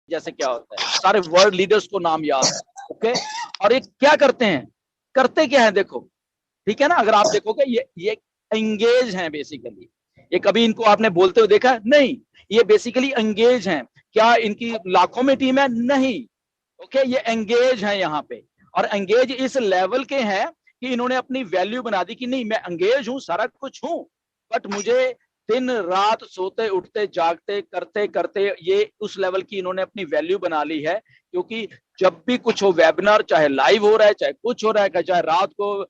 जैसे क्या होता है, सारे वर्ल्ड लीडर्स को नाम याद है, ओके। और ये क्या करते हैं, करते क्या है देखो, ठीक है ना, अगर आप देखोगे ये एंगेज हैं बेसिकली। ये कभी इनको आपने बोलते हुए देखा नहीं, ये बेसिकली एंगेज हैं। क्या इनकी लाखों में टीम है? नहीं, ओके, ये एंगेज हैं यहाँ पे। और एंगेज इस लेवल के हैं कि इन्होंने अपनी वैल्यू बना दी कि नहीं, मैं एंगेज हूं, सारा कुछ हूं, बट मुझे दिन रात सोते उठते जागते करते करते ये उस लेवल की इन्होंने अपनी वैल्यू बना ली है। क्योंकि जब भी कुछ हो, वेबिनार चाहे लाइव हो रहा है, चाहे कुछ हो रहा है, चाहे रात को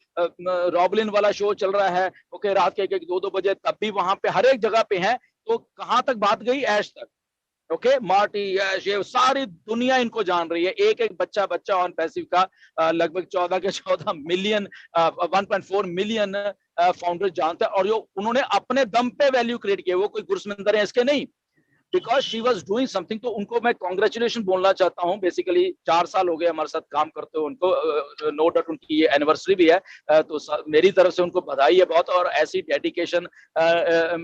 रॉबलिन वाला शो चल रहा है, ओके, रात के 1-2 बजे, तब भी वहां पे हर एक जगह पे है। तो कहां तक बात गई? ऐश तक, ओके, मार्टी, ये सारी दुनिया इनको जान रही है। एक एक बच्चा बच्चा ऑन पैसिव का लगभग 14 के 14 मिलियन 1.4 मिलियन फाउंडर जानते हैं। और जो उन्होंने अपने दम पे वैल्यू क्रिएट किया, वो कोई गुरसमंदर है इसके नहीं, because she was doing something. तो उनको मैं कॉन्ग्रेचुलेशन बोलना चाहता हूँ। बेसिकली 4 साल हो गए हमारे साथ काम करते हुए उनको, नो डाउट उनकी ये एनिवर्सरी भी है, तो मेरी तरफ से उनको बधाई है बहुत। और ऐसी डेडिकेशन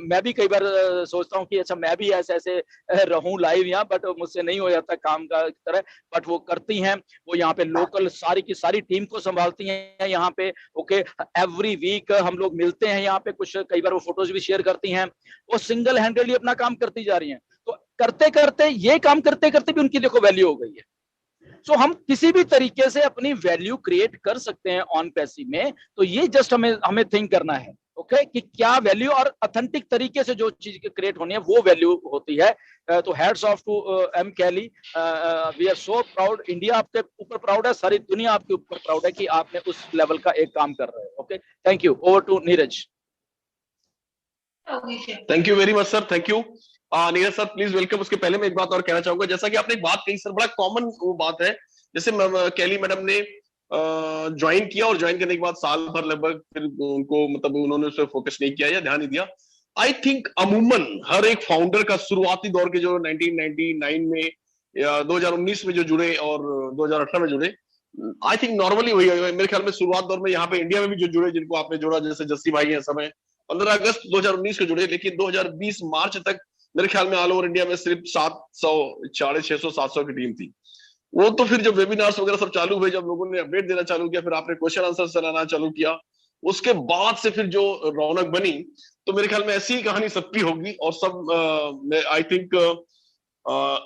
मैं भी कई बार सोचता हूँ कि अच्छा मैं भी ऐसे ऐसे रहूं लाइव यहाँ, बट मुझसे नहीं हो जाता काम का तरह। बट वो करती हैं, वो यहाँ पे लोकल सारी की सारी टीम को संभालती हैं यहाँ पे, ओके। एवरी वीक हम लोग मिलते हैं यहाँ पे, कुछ कई बार वो फोटोज भी शेयर करती हैं। वो सिंगल हैंडेडली अपना काम करती जा रही हैं। तो करते करते ये काम करते करते भी उनकी देखो वैल्यू हो गई है। सो हम किसी भी तरीके से अपनी वैल्यू क्रिएट कर सकते हैं ऑन पैसिव में। तो ये जस्ट हमें हमें थिंक करना है, ओके, कि क्या वैल्यू, और ऑथेंटिक तरीके से जो चीज क्रिएट होनी है वो वैल्यू होती है। तो hats off to M Kelly, we are so proud. India आपके ऊपर प्राउड है, सारी दुनिया आपके ऊपर प्राउड है कि आपने उस लेवल का एक काम कर रहे हो, okay. Thank you. Over to Neeraj. Thank you very much sir, thank you. Neeraj sir please welcome. उसके पहले मैं एक बात और कहना चाहूंगा, जैसा कि आपने एक बात कही सर, बड़ा कॉमन वो बात है। जैसे कैली मैडम ने ज्वाइन किया और ज्वाइन करने के बाद साल भर लगभग फिर उनको मतलब उन्होंने उस पर फोकस नहीं किया या ध्यान नहीं दिया। आई थिंक अमूमन हर एक फाउंडर का शुरुआती दौर के जो 1999 में या 2019 में जो जुड़े और 2018 में जुड़े, आई थिंक नॉर्मली वही मेरे ख्याल में शुरुआत दौर में यहाँ पे इंडिया में भी जो जुड़े, जिनको आपने जोड़ा, जैसे जस्सी भाई है सब है, 15 अगस्त 2019 को जुड़े, लेकिन 2020 मार्च तक मेरे ख्याल में ऑल ओवर इंडिया में सिर्फ 700, 600, 700 की टीम थी। वो तो फिर जब वेबिनार्स वगैरह सब चालू हुए, जब लोगों ने अपडेट देना चालू किया, फिर आपने क्वेश्चन आंसर चलाना चालू किया, उसके बाद से फिर जो रौनक बनी, तो मेरे ख्याल में ऐसी ही कहानी सबकी होगी। और सब आई थिंक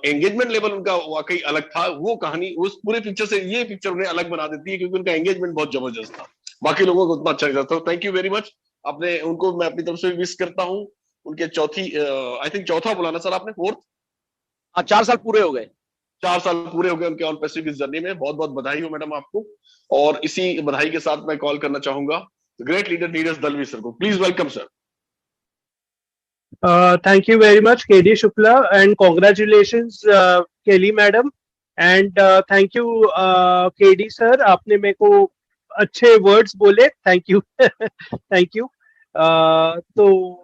एंगेजमेंट लेवल उनका वाकई अलग था। वो कहानी उस पूरे पिक्चर से ये पिक्चर उन्हें अलग बना देती है, क्योंकि उनका एंगेजमेंट बहुत जबरदस्त था, बाकी लोगों को उतना अच्छा नहीं था। Thank you very much. आपने उनको मैं अपनी तरफ से विश करता हूँ उनके चौथी, आई थिंक चौथा बुलाना सर आपने, फोर्थ। हाँ, 4 साल पूरे हो गए। 4 साल पूरे हो गए उनके ऑन पैसिव की जर्नी में। बहुत बहुत बधाई हो मैडम आपको। और इसी बधाई के साथ मैं कॉल करना चाहूंगा great leader Neeraj Dalvi sir को। Please welcome sir. Thank you very much, KD Shukla, and congratulations, Kelly madam, and thank you, KD sir. आपने मेरे को अच्छे words बोले, thank you, thank you. तो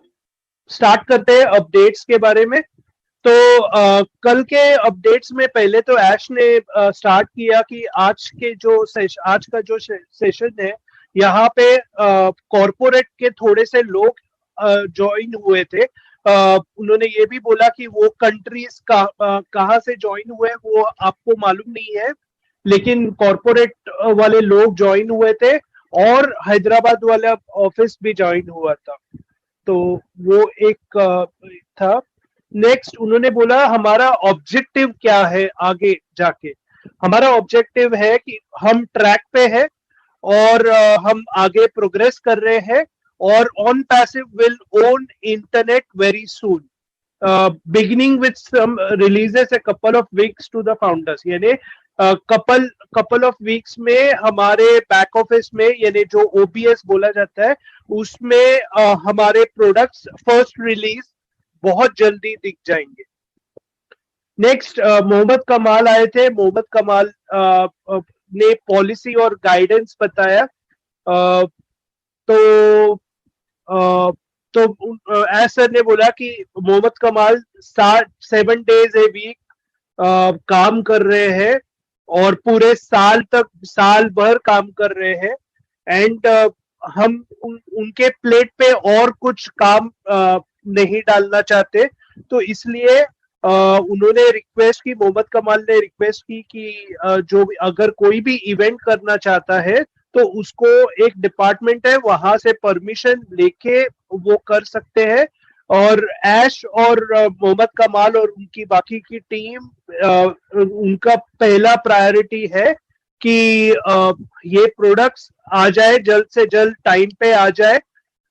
स्टार्ट करते हैं अपडेट्स के बारे में। तो कल के अपडेट्स में पहले तो ऐश ने स्टार्ट किया कि आज का जो सेशन है, यहाँ पे कॉर्पोरेट के थोड़े से लोग ज्वाइन हुए थे। उन्होंने ये भी बोला कि वो कंट्रीज कहाँ से ज्वाइन हुए वो आपको मालूम नहीं है, लेकिन कॉर्पोरेट वाले लोग ज्वाइन हुए थे और हैदराबाद वाला ऑफिस भी ज्वाइन हुआ था। तो वो एक था। नेक्स्ट उन्होंने बोला हमारा ऑब्जेक्टिव क्या है आगे जाके। हमारा ऑब्जेक्टिव है कि हम ट्रैक पे है और हम आगे प्रोग्रेस कर रहे हैं, और on passive will own internet very soon, beginning with some releases a couple of weeks to the founders. यानी कपल ऑफ वीक्स में हमारे बैक ऑफिस में, यानी जो ओपीएस बोला जाता है, उसमें हमारे प्रोडक्ट्स फर्स्ट रिलीज बहुत जल्दी दिख जाएंगे। नेक्स्ट मोहम्मद कमाल आए थे। मोहम्मद कमाल ने पॉलिसी और गाइडेंस बताया। तो सर ने बोला कि मोहम्मद कमाल 7 days a week काम कर रहे हैं और पूरे साल भर काम कर रहे हैं, एंड हम उनके प्लेट पे और कुछ काम नहीं डालना चाहते, तो इसलिए उन्होंने रिक्वेस्ट की, मोहम्मद कमाल ने रिक्वेस्ट की कि जो अगर कोई भी इवेंट करना चाहता है तो उसको एक डिपार्टमेंट है वहां से परमिशन लेके वो कर सकते हैं। और ऐश और मोहम्मद कमाल और उनकी बाकी की टीम, उनका पहला प्रायोरिटी है कि ये प्रोडक्ट्स आ जाए, जल्द से जल्द टाइम पे आ जाए।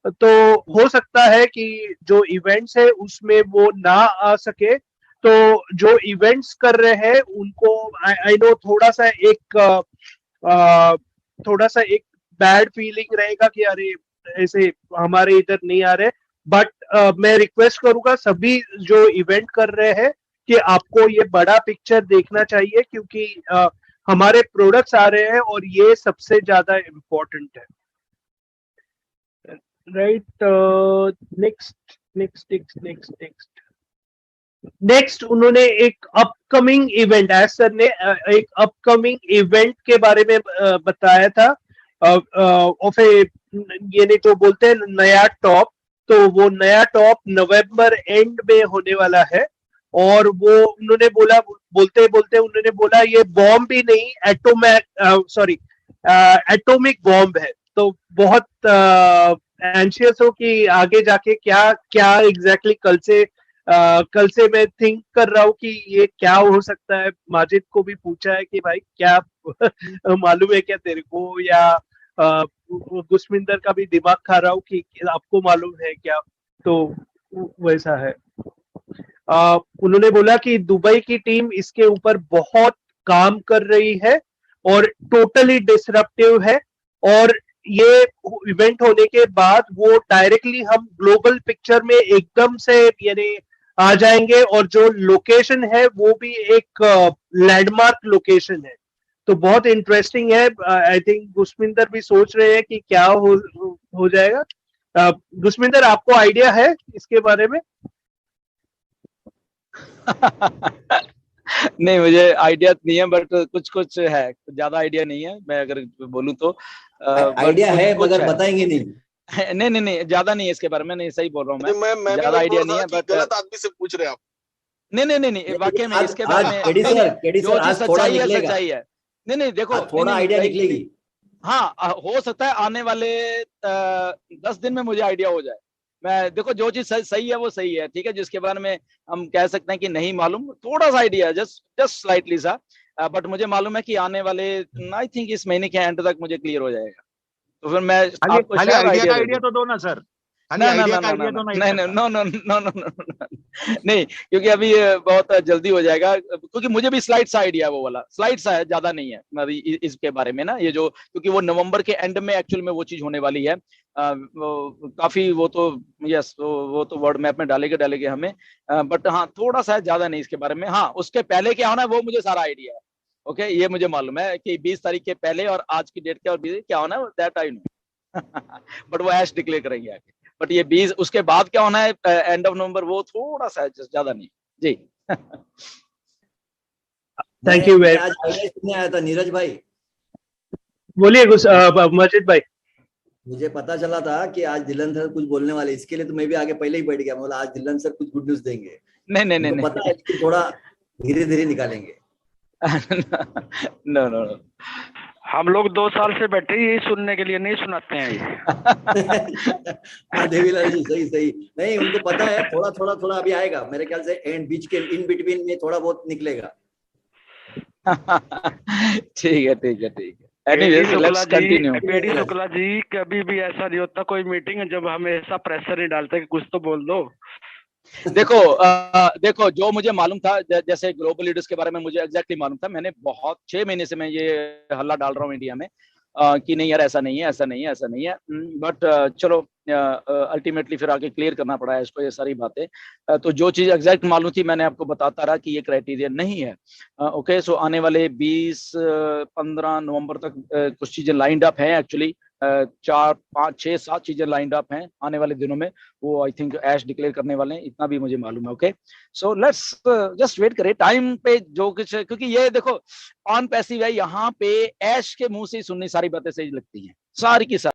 तो हो सकता है कि जो इवेंट्स है उसमें वो ना आ सके, तो जो इवेंट्स कर रहे हैं उनको आई नो थोड़ा सा एक बैड फीलिंग रहेगा कि अरे ऐसे हमारे इधर नहीं आ रहे। बट मैं रिक्वेस्ट करूंगा सभी जो इवेंट कर रहे हैं कि आपको ये बड़ा पिक्चर देखना चाहिए, क्योंकि हमारे प्रोडक्ट्स आ रहे हैं और ये सबसे ज्यादा इम्पोर्टेंट है। राइट, नेक्स्ट उन्होंने एक अपकमिंग इवेंट, एज सर ने एक अपकमिंग इवेंट के बारे में बताया था। ये नहीं तो बोलते हैं नया टॉप, तो वो नया टॉप नवंबर एंड में होने वाला है। और वो उन्होंने बोलते उन्होंने बोला ये बॉम्ब भी नहीं, एटॉमिक बॉम्ब है। तो बहुत एंशियस हो कि आगे जाके क्या एग्जैक्टली कल से मैं थिंक कर रहा हूँ कि ये क्या हो सकता है। माजिद को भी पूछा है कि भाई क्या मालूम है क्या तेरे को, या गुस्मिंदर का भी दिमाग खा रहा हूँ कि आपको मालूम है क्या। तो वैसा है। उन्होंने बोला कि दुबई की टीम इसके ऊपर बहुत काम कर रही है और टोटली डिसरप्टिव है, और ये इवेंट होने के बाद वो डायरेक्टली हम ग्लोबल पिक्चर में एकदम से यानी आ जाएंगे, और जो लोकेशन है वो भी एक लैंडमार्क लोकेशन है। तो बहुत इंटरेस्टिंग है। आई थिंक गुस्मिंदर भी सोच रहे हैं कि क्या हो जाएगा। गुस्मिंदर, आपको आइडिया है इसके बारे में? नहीं, मुझे आइडिया नहीं है, बट कुछ है, ज्यादा आइडिया नहीं है मैं अगर बोलूं तो। आइडिया है मगर बताएंगे नहीं। नहीं, ज्यादा नहीं है इसके बारे में। नहीं, सही बोल रहा हूँ मैं ज्यादा आइडिया नहीं है, बट गलत आदमी से पूछ रहे आप। नहीं, वाकई में इसके बारे में जो चीज सच्चाई है सच्चाई है। नहीं, देखो थोड़ा आइडिया निकलेगी। हाँ, हो सकता है आने वाले 10 दिन में मुझे आइडिया हो जाए। मैं देखो जो चीज सही है वो सही है, ठीक है। जिसके बारे में हम कह सकते हैं कि नहीं मालूम, थोड़ा सा आइडिया है, जस्ट स्लाइटली सा, बट मुझे मालूम है कि आने वाले आई थिंक इस महीने के एंड तक मुझे क्लियर हो जाएगा। तो फिर मैं आपको आइडिया तो दो ना सर। नहीं, क्योंकि अभी ये बहुत जल्दी हो जाएगा, क्योंकि मुझे भी स्लाइड सा आइडिया है, वो वाला स्लाइड सा है, ज्यादा नहीं है अभी इसके बारे में ना। ये जो क्योंकि वो नवंबर के एंड में एक्चुअल में वो चीज होने वाली है। काफी वो तो यस वो तो वर्ड मैप में डालेंगे हमें, बट हाँ थोड़ा सा है, ज्यादा नहीं इसके बारे में। हाँ, उसके पहले क्या होना है वो मुझे सारा आइडिया है। ओके, ये मुझे मालूम है कि 20 तारीख के पहले और आज की डेट क्या और क्या होना है, दैट आई नो। बट वो ऐश डिक्लेयर करेंगे आगे। बट ये 20 उसके बाद क्या होना है एंड ऑफ नवंबर, वो थोड़ा सा ज्यादा नहीं जी। थैंक यू वेरी आज सुनने आया था नीरज भाई। बोलिए मजिद भाई। मुझे पता चला था कि आज दिलन सर कुछ बोलने वाले, इसके लिए तो मैं भी आगे पहले ही बैठ गया। बोला आज दिलन सर कुछ गुड न्यूज देंगे। नहीं पता है कि थोड़ा धीरे धीरे निकालेंगे। नो हम लोग 2 साल से बैठे यही सुनने के लिए, नहीं सुनाते हैं हाँ देवीलाल जी, सही नहीं, उनको पता है थोड़ा अभी आएगा मेरे ख्याल से, एंड बीच के इन बिटवीन में थोड़ा बहुत निकलेगा। ठीक है। Anyways let's continue. KD Shukla ji, कभी भी ऐसा नहीं होता कोई मीटिंग है जब हमेशा प्रेशर नहीं डालते कि कुछ तो बोल दो। देखो जो मुझे मालूम था, जैसे ग्लोबल लीडर्स के बारे में मुझे एग्जैक्टली मालूम था। मैंने बहुत 6 महीने से मैं ये हल्ला डाल रहा हूँ इंडिया में कि नहीं यार ऐसा नहीं है। बट चलो अल्टीमेटली फिर आगे क्लियर करना पड़ा है इसको, ये सारी बातें। तो जो चीज एग्जैक्ट मालूम थी मैंने आपको बताता रहा कि ये क्राइटेरिया नहीं है। ओके, सो आने वाले 20-15 नवंबर तक कुछ चीजें लाइंड अप हैं एक्चुअली। 4, 5, 6, 7 चीजें लाइंड अप हैं आने वाले दिनों में। वो आई थिंक ऐश डिक्लेयर करने वाले हैं, इतना भी मुझे मालूम है। Okay, so let's just wait करें टाइम पे जो कुछ, क्योंकि ये देखो ऑन पैसिव है, यहाँ पे ऐश के मुंह से ही सुननी सारी बातें सही लगती हैं, सारी की सारी।